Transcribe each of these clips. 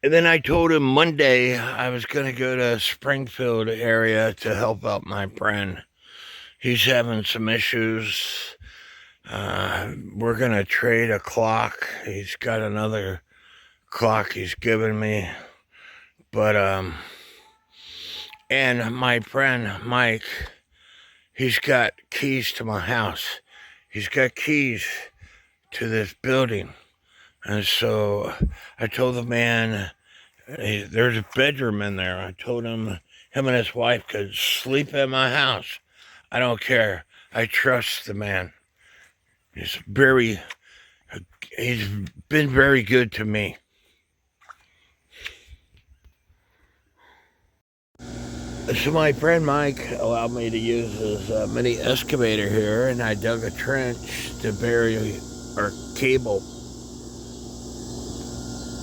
And then I told him Monday I was going to go to Springfield area to help out my friend. He's having some issues. We're going to trade a clock. He's got another clock he's given me. But, and my friend Mike, he's got keys to my house. He's got keys to this building. And so I told the man, hey, there's a bedroom in there. I told him and his wife could sleep in my house. I don't care. I trust the man. He's been very good to me. So my friend Mike allowed me to use his mini excavator here, and I dug a trench to bury our cable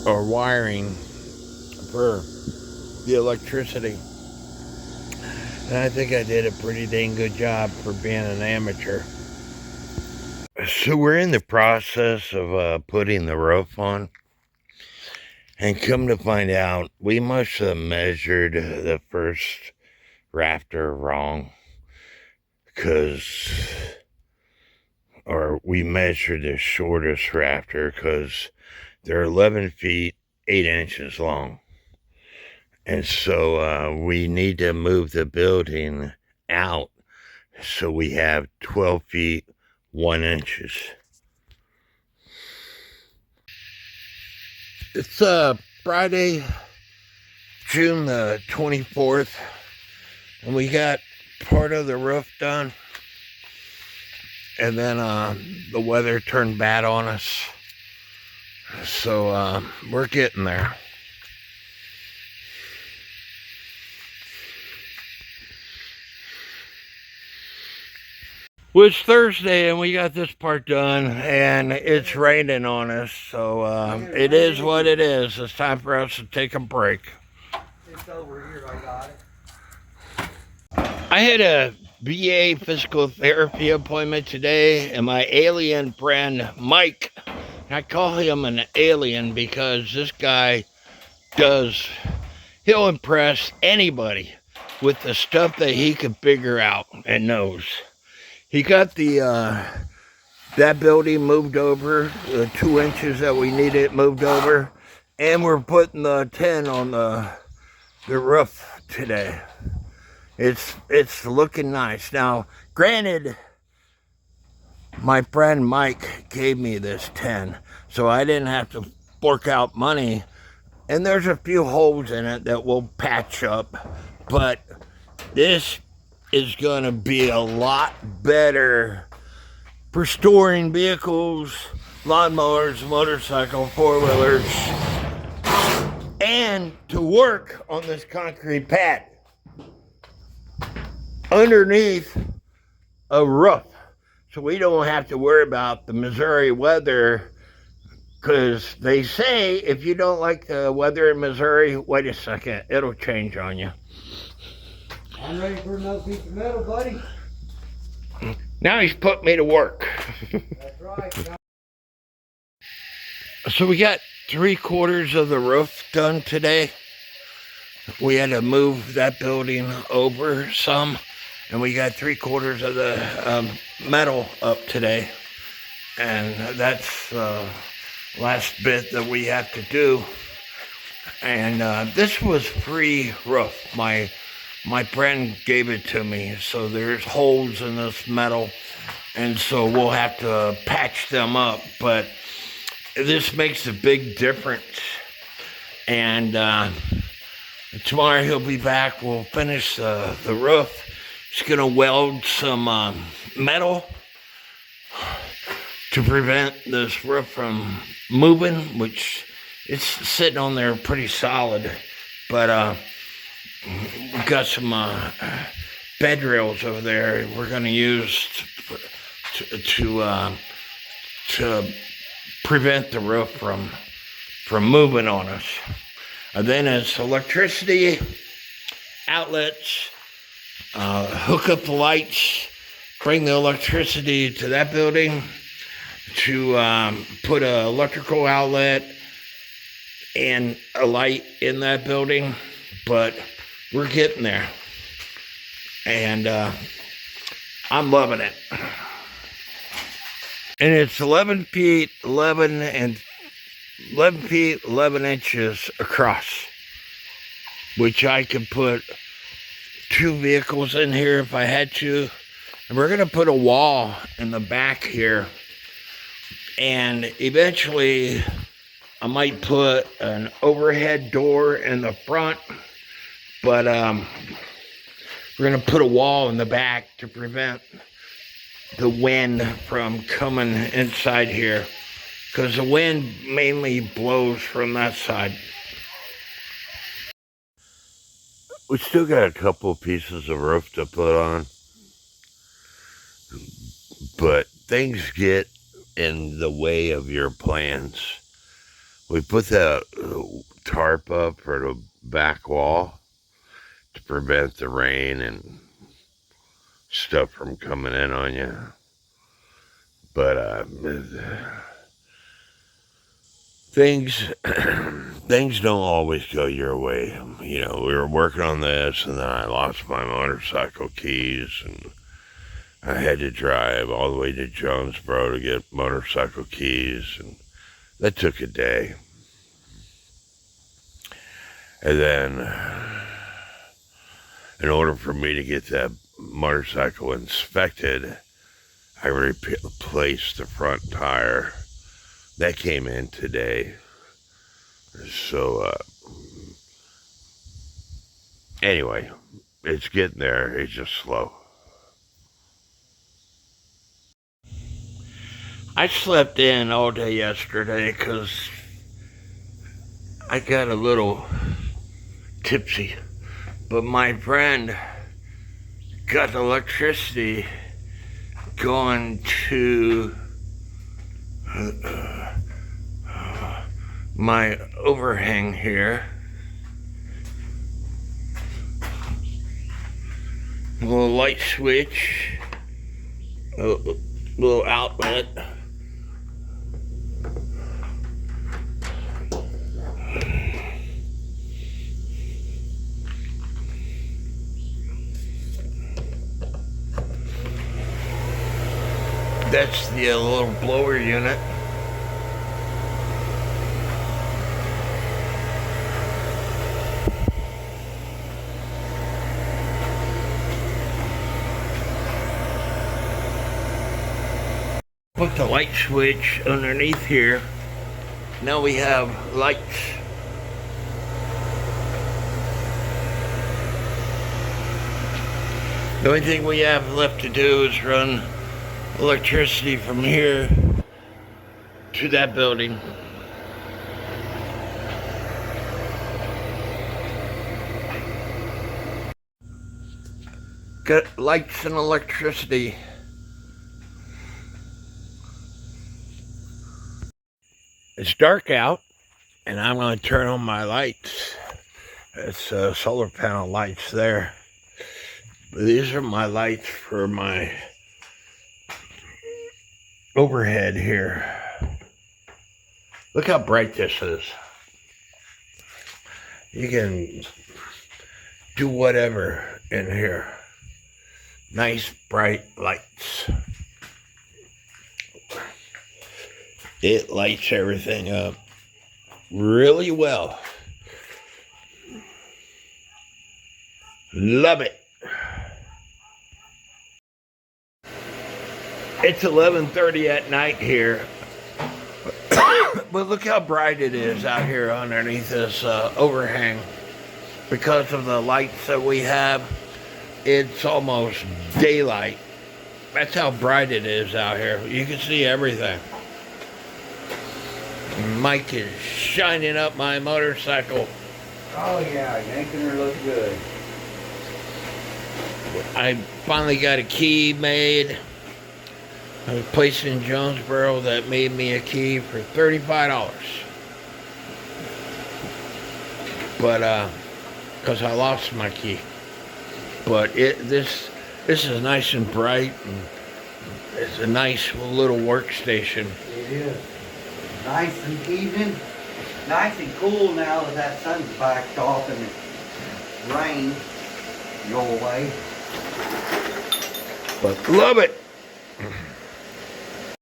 or wiring for the electricity. And I think I did a pretty dang good job for being an amateur. So we're in the process of putting the roof on. And come to find out, we must have measured the first rafter wrong. Or we measured the shortest rafter because they're 11 feet, 8 inches long. And so we need to move the building out so we have 12 feet, 1 inches. It's Friday, June the 24th, and we got part of the roof done. And then the weather turned bad on us. So we're getting there. Well, it's Thursday and we got this part done, and it's raining on us, so it is what it is. It's time for us to take a break. It's over here, I got it. I had a VA physical therapy appointment today, and my alien friend Mike, I call him an alien because this guy he'll impress anybody with the stuff that he can figure out and knows. He got that building moved over, the 2 inches that we needed moved over, and we're putting the tin on the roof today. It's looking nice. Now, granted, my friend Mike gave me this tin, so I didn't have to fork out money, and there's a few holes in it that we'll patch up, but this is going to be a lot better for storing vehicles, lawnmowers, motorcycles, four-wheelers, and to work on this concrete pad underneath a roof. So we don't have to worry about the Missouri weather, because they say if you don't like the weather in Missouri, wait a second, it'll change on you. I'm ready for another piece of metal, buddy. Now he's put me to work. That's right. So we got 3/4 of the roof done today. We had to move that building over some, and we got 3/4 of the metal up today. And that's the last bit that we have to do. And this was free roof. My friend gave it to me, so there's holes in this metal, and so we'll have to patch them up, but this makes a big difference. And tomorrow he'll be back. We'll finish the roof. He's gonna weld some metal to prevent this roof from moving, which it's sitting on there pretty solid, but we've got some bed rails over there we're going to use to prevent the roof from moving on us. And then it's electricity outlets, hook up the lights, bring the electricity to that building, to put an electrical outlet and a light in that building, but we're getting there. And I'm loving it. And it's 11 feet, 11 feet, 11 inches across, which I could put 2 vehicles in here if I had to. And we're going to put a wall in the back here. And eventually I might put an overhead door in the front, but we're going to put a wall in the back to prevent the wind from coming inside here, because the wind mainly blows from that side. We still got a couple pieces of roof to put on, but things get in the way of your plans. We put that tarp up for the back wall to prevent the rain and stuff from coming in on you. But things don't always go your way. You know, we were working on this, and then I lost my motorcycle keys, and I had to drive all the way to Jonesboro to get motorcycle keys, and that took a day. And then, in order for me to get that motorcycle inspected, I replaced the front tire. That came in today. So, anyway, it's getting there. It's just slow. I slept in all day yesterday because I got a little tipsy. But my friend got the electricity going to my overhang here. A little light switch, a little outlet. That's the little blower unit. Put the light switch underneath here. Now we have lights. The only thing we have left to do is run electricity from here to that building. Got lights and electricity. It's dark out, and I'm going to turn on my lights. It's solar panel lights there. These are my lights for my overhead here. Look how bright this is. You can do whatever in here. Nice bright lights. It lights everything up really well. Love it. It's 11:30 at night here, but look how bright it is out here underneath this overhang. Because of the lights that we have, it's almost daylight. That's how bright it is out here. You can see everything. Mike is shining up my motorcycle. Oh yeah, yanking her look good. I finally got a key made. A place in Jonesboro that made me a key for $35. But because I lost my key. But this is nice and bright, and it's a nice little workstation. It is. Nice and even. Nice and cool now that that sun's backed off and the rain go away. But love it.